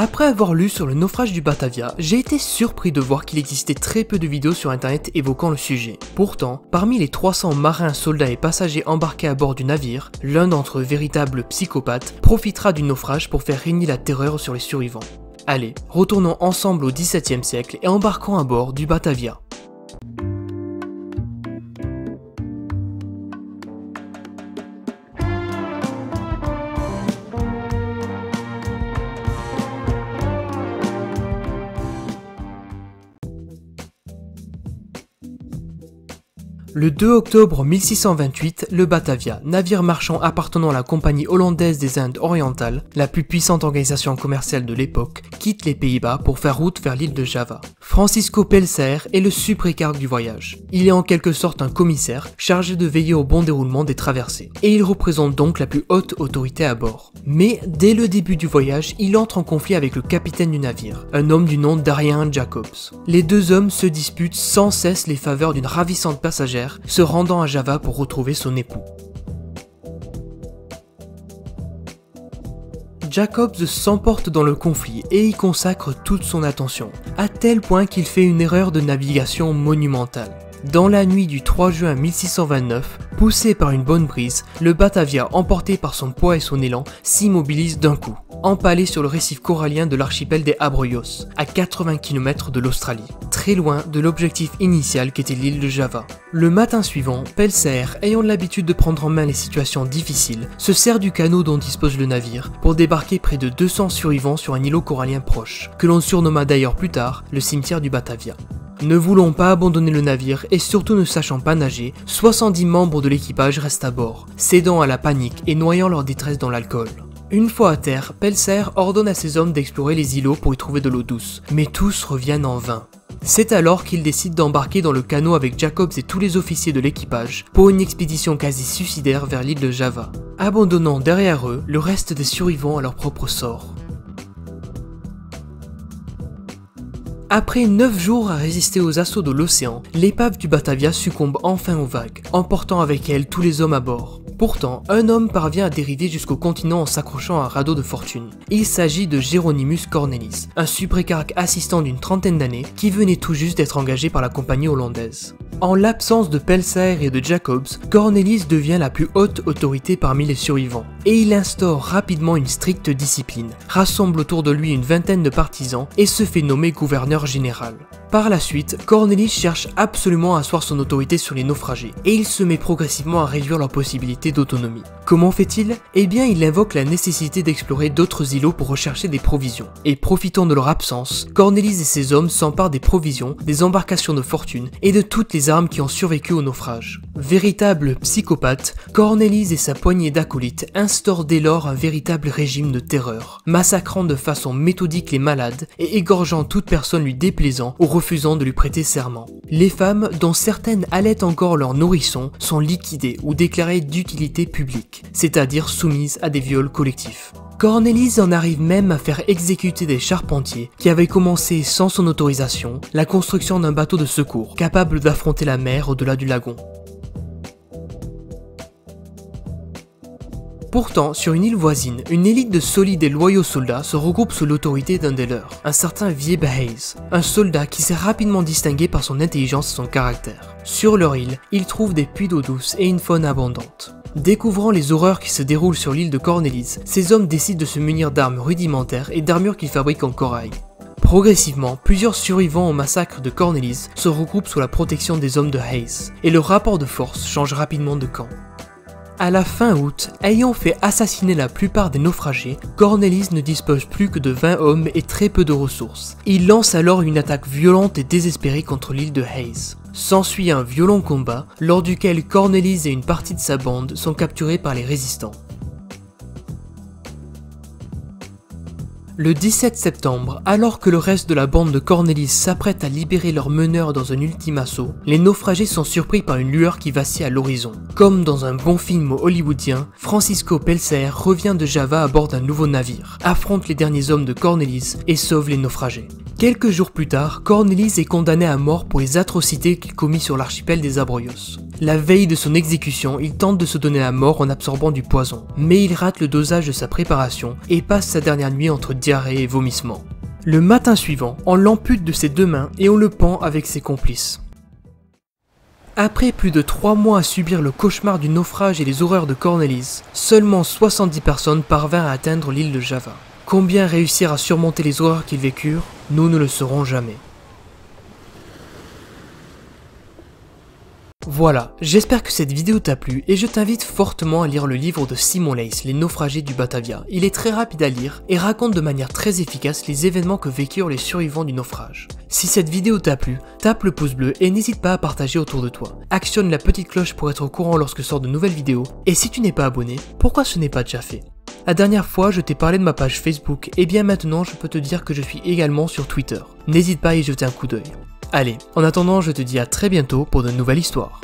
Après avoir lu sur le naufrage du Batavia, j'ai été surpris de voir qu'il existait très peu de vidéos sur internet évoquant le sujet. Pourtant, parmi les 300 marins, soldats et passagers embarqués à bord du navire, l'un d'entre eux, véritable psychopathe, profitera du naufrage pour faire régner la terreur sur les survivants. Allez, retournons ensemble au XVIIe siècle et embarquons à bord du Batavia. Le 2 octobre 1628, le Batavia, navire marchand appartenant à la Compagnie hollandaise des Indes orientales, la plus puissante organisation commerciale de l'époque, quitte les Pays-Bas pour faire route vers l'île de Java. Francisco Pelsaert est le suprécargue du voyage. Il est en quelque sorte un commissaire chargé de veiller au bon déroulement des traversées, et il représente donc la plus haute autorité à bord. Mais dès le début du voyage, il entre en conflit avec le capitaine du navire, un homme du nom d'Arian Jacobs. Les deux hommes se disputent sans cesse les faveurs d'une ravissante passagère se rendant à Java pour retrouver son époux. Jacobs s'emporte dans le conflit et y consacre toute son attention, à tel point qu'il fait une erreur de navigation monumentale. Dans la nuit du 3 juin 1629, poussé par une bonne brise, le Batavia, emporté par son poids et son élan, s'immobilise d'un coup, empalé sur le récif corallien de l'archipel des Abrolhos, à 80 km de l'Australie, très loin de l'objectif initial qu'était l'île de Java. Le matin suivant, Pelsaert, ayant l'habitude de prendre en main les situations difficiles, se sert du canot dont dispose le navire pour débarquer près de 200 survivants sur un îlot corallien proche, que l'on surnomma d'ailleurs plus tard le cimetière du Batavia. Ne voulant pas abandonner le navire et surtout ne sachant pas nager, 70 membres de l'équipage restent à bord, cédant à la panique et noyant leur détresse dans l'alcool. Une fois à terre, Pelsaert ordonne à ses hommes d'explorer les îlots pour y trouver de l'eau douce, mais tous reviennent en vain. C'est alors qu'il décide d'embarquer dans le canot avec Jacobs et tous les officiers de l'équipage pour une expédition quasi suicidaire vers l'île de Java, abandonnant derrière eux le reste des survivants à leur propre sort. Après 9 jours à résister aux assauts de l'océan, l'épave du Batavia succombe enfin aux vagues, emportant avec elle tous les hommes à bord. Pourtant, un homme parvient à dériver jusqu'au continent en s'accrochant à un radeau de fortune. Il s'agit de Geronimus Cornelis, un suprécargue assistant d'une trentaine d'années qui venait tout juste d'être engagé par la compagnie hollandaise. En l'absence de Pelsaert et de Jacobs, Cornelis devient la plus haute autorité parmi les survivants, et il instaure rapidement une stricte discipline, rassemble autour de lui une vingtaine de partisans et se fait nommer gouverneur général. Par la suite, Cornelis cherche absolument à asseoir son autorité sur les naufragés, et il se met progressivement à réduire leurs possibilités d'autonomie. Comment fait-il? Eh bien, il invoque la nécessité d'explorer d'autres îlots pour rechercher des provisions. Et profitant de leur absence, Cornelis et ses hommes s'emparent des provisions, des embarcations de fortune et de toutes les armes qui ont survécu au naufrage. Véritable psychopathe, Cornelis et sa poignée d'acolytes instaurent dès lors un véritable régime de terreur, massacrant de façon méthodique les malades et égorgeant toute personne lui déplaisant ou refusant de lui prêter serment. Les femmes, dont certaines allaitent encore leurs nourrissons, sont liquidées ou déclarées d'utilité publique, c'est-à-dire soumises à des viols collectifs. Cornelis en arrive même à faire exécuter des charpentiers qui avaient commencé sans son autorisation la construction d'un bateau de secours capable d'affronter la mer au-delà du lagon. Pourtant, sur une île voisine, une élite de solides et loyaux soldats se regroupe sous l'autorité d'un des leurs, un certain Wiebe Hayes, un soldat qui s'est rapidement distingué par son intelligence et son caractère. Sur leur île, ils trouvent des puits d'eau douce et une faune abondante. Découvrant les horreurs qui se déroulent sur l'île de Cornelis, ces hommes décident de se munir d'armes rudimentaires et d'armures qu'ils fabriquent en corail. Progressivement, plusieurs survivants au massacre de Cornelis se regroupent sous la protection des hommes de Hayes, et le rapport de force change rapidement de camp. À la fin août, ayant fait assassiner la plupart des naufragés, Cornelis ne dispose plus que de 20 hommes et très peu de ressources. Il lance alors une attaque violente et désespérée contre l'île de Hayes. S'ensuit un violent combat, lors duquel Cornelis et une partie de sa bande sont capturés par les résistants. Le 17 septembre, alors que le reste de la bande de Cornelis s'apprête à libérer leur meneur dans un ultime assaut, les naufragés sont surpris par une lueur qui vacille à l'horizon. Comme dans un bon film hollywoodien, Francisco Pelsaert revient de Java à bord d'un nouveau navire, affronte les derniers hommes de Cornelis et sauve les naufragés. Quelques jours plus tard, Cornelis est condamné à mort pour les atrocités qu'il commit sur l'archipel des Abrolhos. La veille de son exécution, il tente de se donner la mort en absorbant du poison, mais il rate le dosage de sa préparation et passe sa dernière nuit entre diarrhée et vomissements. Le matin suivant, on l'ampute de ses 2 mains et on le pend avec ses complices. Après plus de 3 mois à subir le cauchemar du naufrage et les horreurs de Cornelis, seulement 70 personnes parvinrent à atteindre l'île de Java. Combien réussirent à surmonter les horreurs qu'ils vécurent, nous ne le saurons jamais. Voilà, j'espère que cette vidéo t'a plu et je t'invite fortement à lire le livre de Simon Leys, Les naufragés du Batavia. Il est très rapide à lire et raconte de manière très efficace les événements que vécurent les survivants du naufrage. Si cette vidéo t'a plu, tape le pouce bleu et n'hésite pas à partager autour de toi. Actionne la petite cloche pour être au courant lorsque sort de nouvelles vidéos et si tu n'es pas abonné, pourquoi ce n'est pas déjà fait? La dernière fois, je t'ai parlé de ma page Facebook et bien maintenant je peux te dire que je suis également sur Twitter. N'hésite pas à y jeter un coup d'œil. Allez, en attendant, je te dis à très bientôt pour de nouvelles histoires.